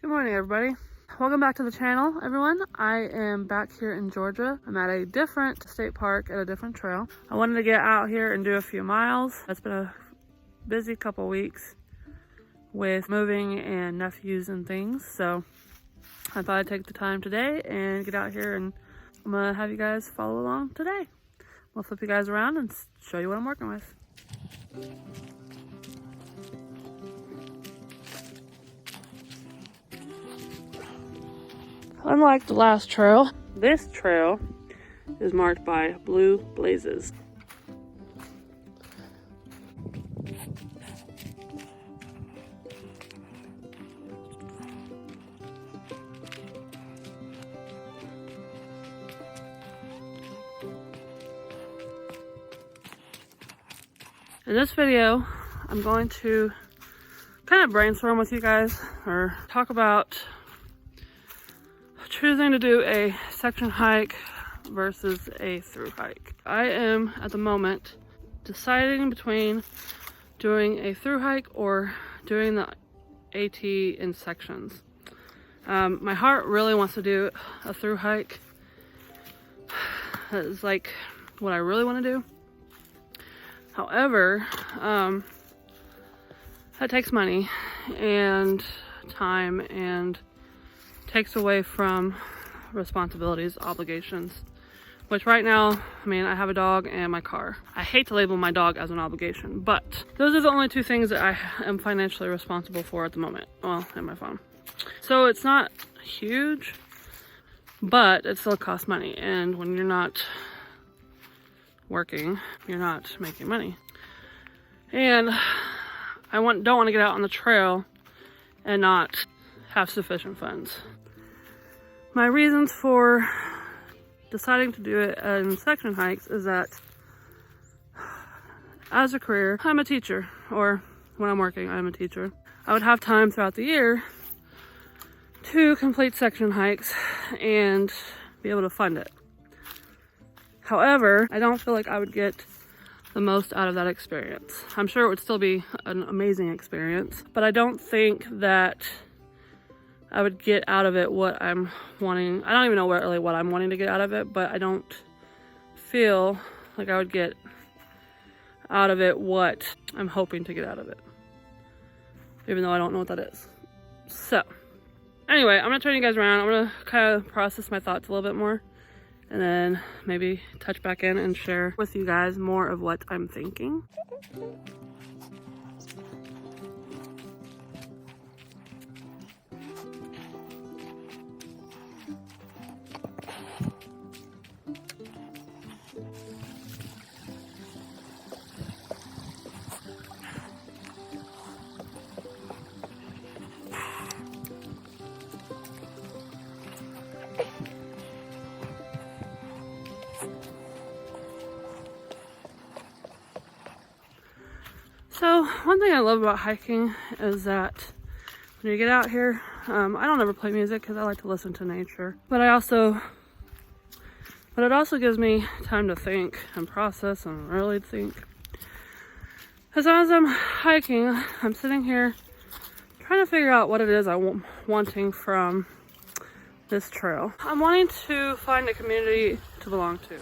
Good morning, everybody. Welcome back to the channel, everyone. I am back here in Georgia. I'm at a different state park at a different trail. I wanted to get out here and do a few miles. It's been a busy couple weeks with moving and nephews and things, so I thought I'd take the time today and get out here, and I'm gonna have you guys follow along today. I'll flip you guys around and show you what I'm working with. Unlike the last trail, this trail is marked by blue blazes. In this video, I'm going to kind of brainstorm with you guys or talk about choosing to do a section hike versus a through hike. I am at the moment deciding between doing a through hike or doing the AT in sections. My heart really wants to do a through hike. That is like what I really want to do. However, that takes money and time and takes away from responsibilities, obligations, which right now, I mean, I have a dog and my car. I hate to label my dog as an obligation, but those are the only two things that I am financially responsible for at the moment. Well, and my phone. So it's not huge, but it still costs money. And when you're not working, you're not making money. And I don't want to get out on the trail and not have sufficient funds. My reasons for deciding to do it in section hikes is that as a career, I'm a teacher, or when I'm working, I'm a teacher. I would have time throughout the year to complete section hikes and be able to fund it. However, I don't feel like I would get the most out of that experience. I'm sure it would still be an amazing experience, but I don't think that I would get out of it what I'm wanting. I don't even know really what I'm wanting to get out of it, but I don't feel like I would get out of it what I'm hoping to get out of it, even though I don't know what that is. So anyway, I'm gonna turn you guys around. I'm gonna kind of process my thoughts a little bit more, and then maybe touch back in and share with you guys more of what I'm thinking. So one thing I love about hiking is that when you get out here, I don't ever play music because I like to listen to nature, but it also gives me time to think and process and really think. As I'm hiking, I'm sitting here trying to figure out what it is I'm wanting from this trail. I'm wanting to find a community to belong to.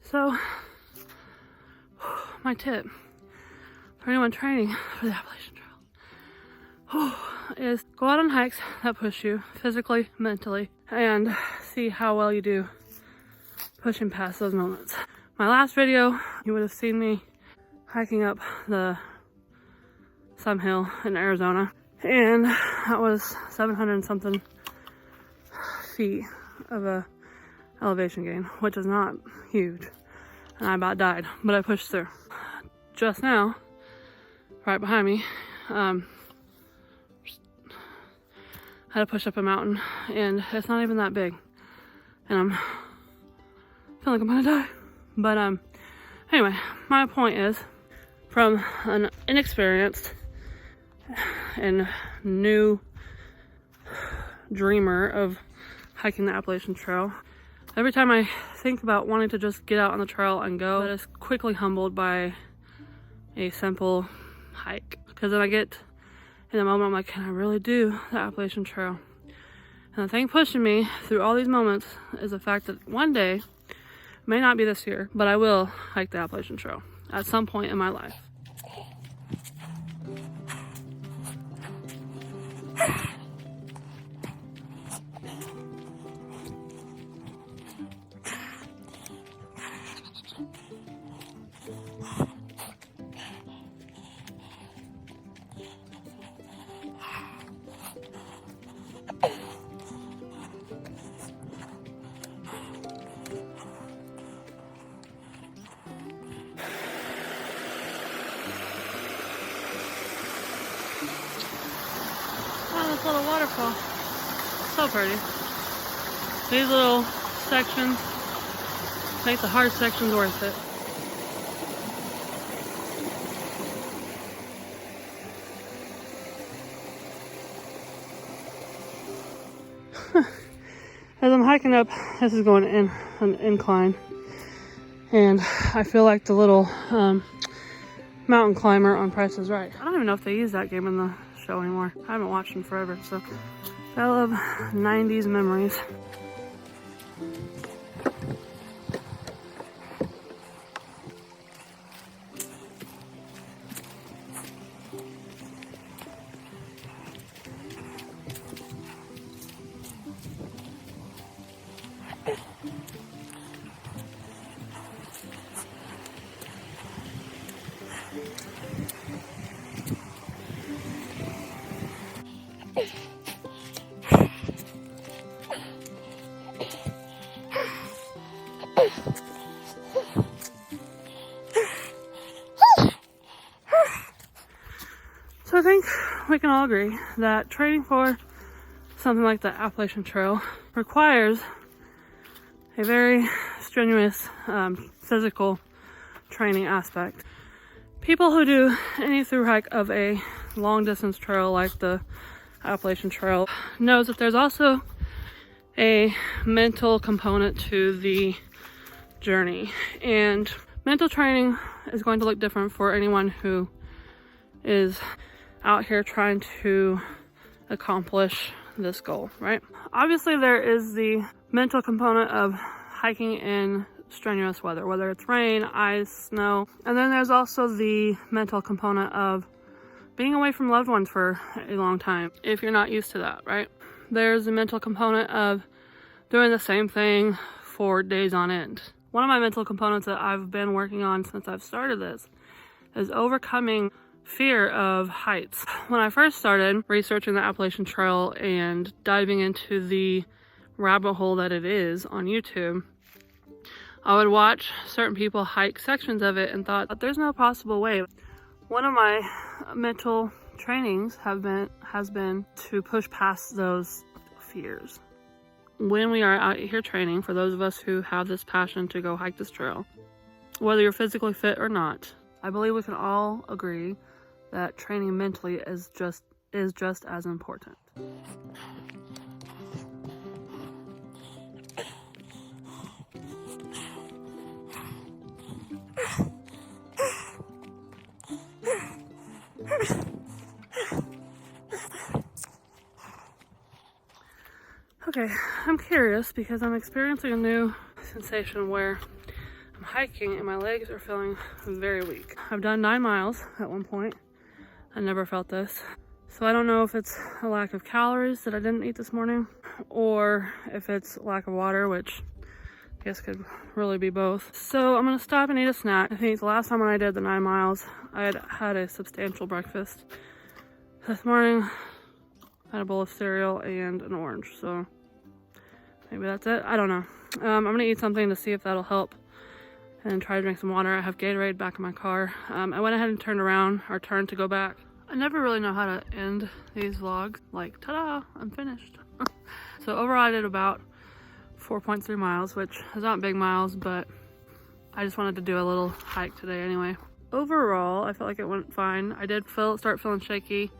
So, my tip for anyone training for the Appalachian Trail, is go out on hikes that push you physically, mentally, and see how well you do pushing past those moments. My last video, you would have seen me hiking up the some hill in Arizona, and that was 700 and something feet of a elevation gain, which is not huge, and I about died, but I pushed through. Just now, right behind me, I had to push up a mountain, and it's not even that big, and I'm feeling like I'm gonna die. But anyway, my point is, from an inexperienced and new dreamer of hiking the Appalachian Trail, every time I think about wanting to just get out on the trail and go, that is quickly humbled by a simple hike. Because then I get in the moment, I'm like, can I really do the Appalachian Trail? And the thing pushing me through all these moments is the fact that one day, may not be this year, but I will hike the Appalachian Trail at some point in my life. Oh, this little waterfall. So pretty. These little sections make the hard sections worth it. As I'm hiking up, this is going in an incline, and I feel like the little mountain climber on Price is Right. I don't even know if they use that game in the show anymore. I haven't watched them forever, so I love 90s memories. So I think we can all agree that training for something like the Appalachian Trail requires a very strenuous physical training aspect. People who do any through hike of a long distance trail like the Appalachian Trail knows that there's also a mental component to the journey, and mental training is going to look different for anyone who is out here trying to accomplish this goal, right? Obviously there is the mental component of hiking in strenuous weather, whether it's rain, ice, snow, and then there's also the mental component of being away from loved ones for a long time if you're not used to that, right? There's the mental component of doing the same thing for days on end. One of my mental components that I've been working on since I've started this is overcoming fear of heights. When I first started researching the Appalachian Trail and diving into the rabbit hole that it is on YouTube, I would watch certain people hike sections of it and thought that there's no possible way. One of my mental trainings has been to push past those fears. When we are out here training, for those of us who have this passion to go hike this trail, whether you're physically fit or not, I believe we can all agree that training mentally is just as important. Okay, I'm curious because I'm experiencing a new sensation where I'm hiking and my legs are feeling very weak. I've done 9 miles at one point. I never felt this. So I don't know if it's a lack of calories that I didn't eat this morning, or if it's lack of water, which I guess could really be both. So I'm gonna stop and eat a snack. I think the last time when I did the 9 miles, I had a substantial breakfast. This morning, I had a bowl of cereal and an orange, so maybe that's it. I don't know. I'm gonna eat something to see if that'll help and try to drink some water. I have Gatorade back in my car. I went ahead and turned to go back. I never really know how to end these vlogs. Like, ta-da, I'm finished. So overall I did about 4.3 miles, which is not big miles, but I just wanted to do a little hike today anyway. Overall, I felt like it went fine. I did start feeling shaky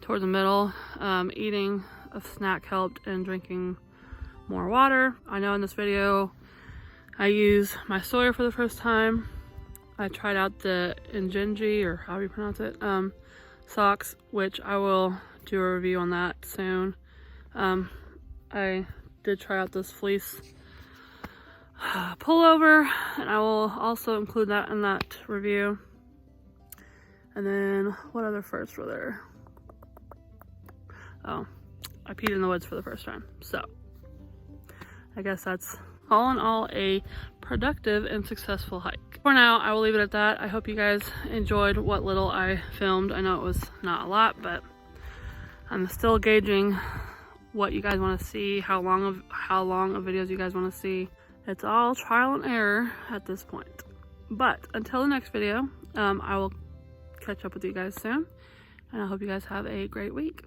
towards the middle. Eating a snack helped, and drinking more water. I know in this video I use my Sawyer for the first time. I tried out the Ingenji, or how you pronounce it, socks, which I will do a review on that soon. I did try out this fleece pullover, and I will also include that in that review. And then what other firsts were there? Oh, I peed in the woods for the first time. So I guess that's all in all a productive and successful hike. For now, I will leave it at that. I hope you guys enjoyed what little I filmed. I know it was not a lot, but I'm still gauging what you guys want to see, how long of videos you guys want to see. It's all trial and error at this point. But until the next video, I will catch up with you guys soon, and I hope you guys have a great week.